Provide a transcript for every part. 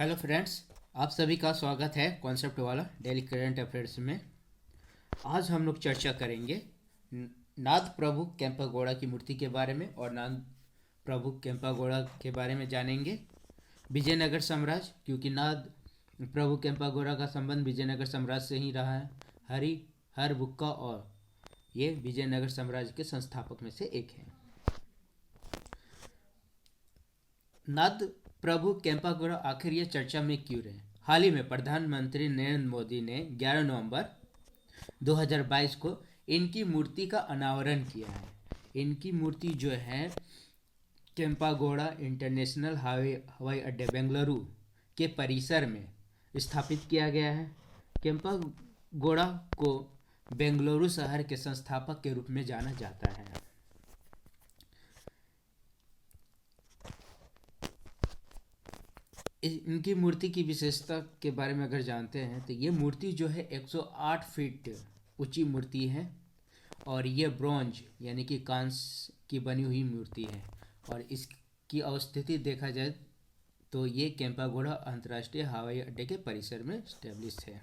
Hello friends, आप सभी का स्वागत है कॉन्सेप्ट वाला डेली करंट अफेयर्स में। आज हम लोग चर्चा करेंगे न- नाद प्रभु केम्पागौड़ा की मूर्ति के बारे में और नाद प्रभु केम्पागौड़ा के बारे में जानेंगे। विजयनगर साम्राज्य, क्योंकि नाद प्रभु केम्पागौड़ा का संबंध विजयनगर साम्राज्य से ही रहा है। हरि हर बुक्का और ये विजयनगर साम्राज्य के संस्थापक में से एक है। नाद प्रभु केम्पागौड़ा आखिर ये चर्चा में क्यों रहे? हाल ही में प्रधानमंत्री नरेंद्र मोदी ने 11 नवंबर 2022 को इनकी मूर्ति का अनावरण किया है। इनकी मूर्ति जो है केम्पागौड़ा इंटरनेशनल हवाई अड्डे बेंगलुरु के परिसर में स्थापित किया गया है। केम्पागौड़ा को बेंगलुरु शहर के संस्थापक के रूप में जाना जाता है। इनकी मूर्ति की विशेषता के बारे में अगर जानते हैं तो ये मूर्ति जो है 108 फीट ऊंची मूर्ति है और ये ब्रॉन्ज यानी कि कांस्य की बनी हुई मूर्ति है। और इसकी अवस्थिति देखा जाए तो ये केम्पागौड़ा अंतर्राष्ट्रीय हवाई अड्डे के परिसर में स्टेब्लिश है।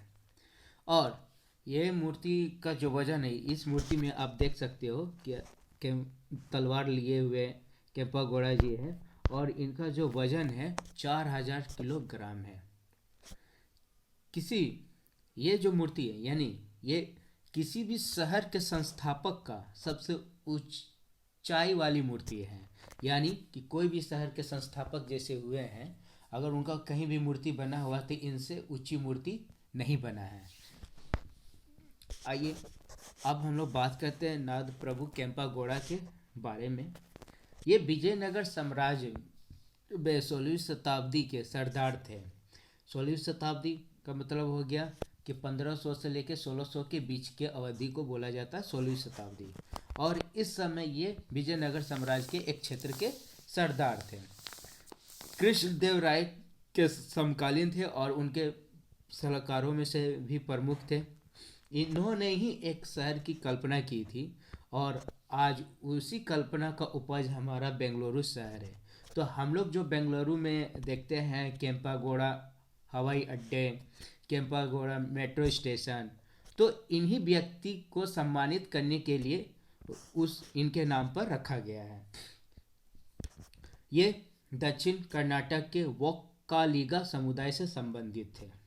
और ये मूर्ति का जो वजन है, इस मूर्ति में आप देख सकते हो कि तलवार लिए हुए केम्पागौड़ा जी है और इनका जो वजन है 4000 किलोग्राम है। किसी ये जो मूर्ति है यानी ये किसी भी शहर के संस्थापक का सबसे ऊंचाई वाली मूर्ति है। यानी कि कोई भी शहर के संस्थापक जैसे हुए हैं, अगर उनका कहीं भी मूर्ति बना हुआ तो इनसे ऊंची मूर्ति नहीं बना है। आइए अब हम लोग बात करते हैं नाद प्रभु केम्पागौड़ा के बारे में। ये विजयनगर साम्राज्य में 16वीं शताब्दी के सरदार थे। 16वीं शताब्दी का मतलब हो गया कि 1500 से लेकर 1600 के बीच के अवधि को बोला जाता है 16वीं शताब्दी। और इस समय ये विजयनगर साम्राज्य के एक क्षेत्र के सरदार थे। कृष्णदेव राय के समकालीन थे और उनके सलाहकारों में से भी प्रमुख थे। इन्होंने ही एक शहर की कल्पना की थी और आज उसी कल्पना का उपज हमारा बेंगलुरु शहर है। तो हम लोग जो बेंगलुरु में देखते हैं केम्पागौड़ा हवाई अड्डे, केम्पागौड़ा मेट्रो स्टेशन, तो इन्हीं व्यक्ति को सम्मानित करने के लिए उस इनके नाम पर रखा गया है। ये दक्षिण कर्नाटक के वोक्कालिगा समुदाय से संबंधित थे।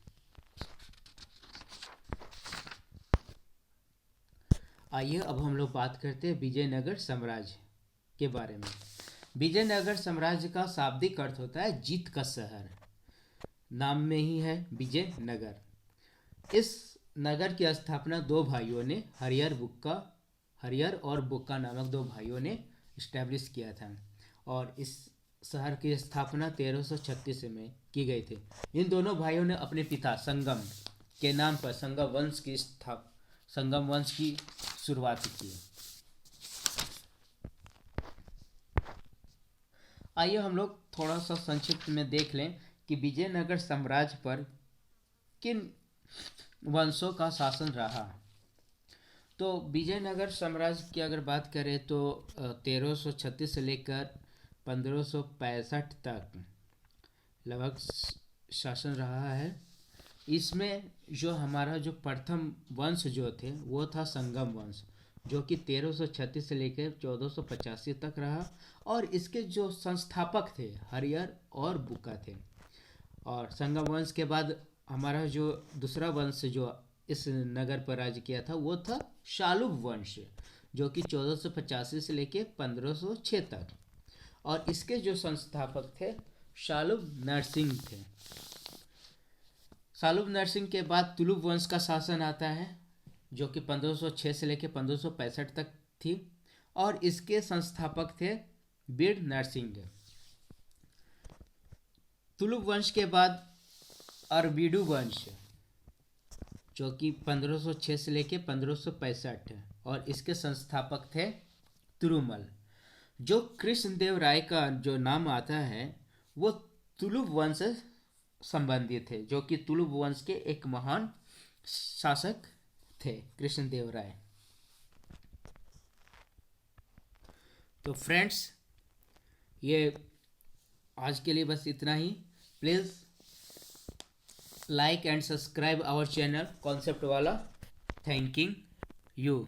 आइए अब हम लोग बात करते हैं विजयनगर साम्राज्य के बारे में। विजयनगर साम्राज्य का शाब्दिक अर्थ होता है जीत का शहर। नाम में ही है विजयनगर। इस नगर की स्थापना दो भाइयों ने हरियर और बुक्का नामक दो भाइयों ने इस्टेब्लिश किया था और इस शहर की स्थापना 1336 में की गई थी। इन दोनों भाइयों ने अपने पिता संगम के नाम पर संगम वंश की शुरुआत की। आइए हम लोग थोड़ा सा संक्षिप्त में देख लें कि विजयनगर साम्राज्य पर किन वंशों का शासन रहा। तो विजयनगर साम्राज्य की अगर बात करें तो 1336 से लेकर 1565 तक लगभग शासन रहा है। इसमें जो हमारा जो प्रथम वंश जो थे वो था संगम वंश, जो कि 1336 से लेकर 1485 तक रहा। और इसके जो संस्थापक थे हरियर और बुक्का थे। और संगम वंश के बाद हमारा जो दूसरा वंश जो इस नगर पर राज्य किया था वो था शालुव वंश, जो कि 1485 से लेकर 1506 तक। और इसके जो संस्थापक थे शालुव नरसिंह थे। शालुव नरसिंह के बाद तुलुव वंश का शासन आता है, जो कि 1506 से लेकर 1565 तक थी। और इसके संस्थापक थे बीड नरसिंह। तुलुव वंश के बाद अरबीडू वंश, जो कि 1506 से लेकर 1565, और इसके संस्थापक थे तुरुमल। जो कृष्णदेव राय का जो नाम आता है वो तुलुव वंश से संबंधित है, जो कि तुलुव वंश के एक महान शासक थे कृष्णदेव राय। तो फ्रेंड्स, ये आज के लिए बस इतना ही। Please like and subscribe our channel Concept Wala. Thanking you.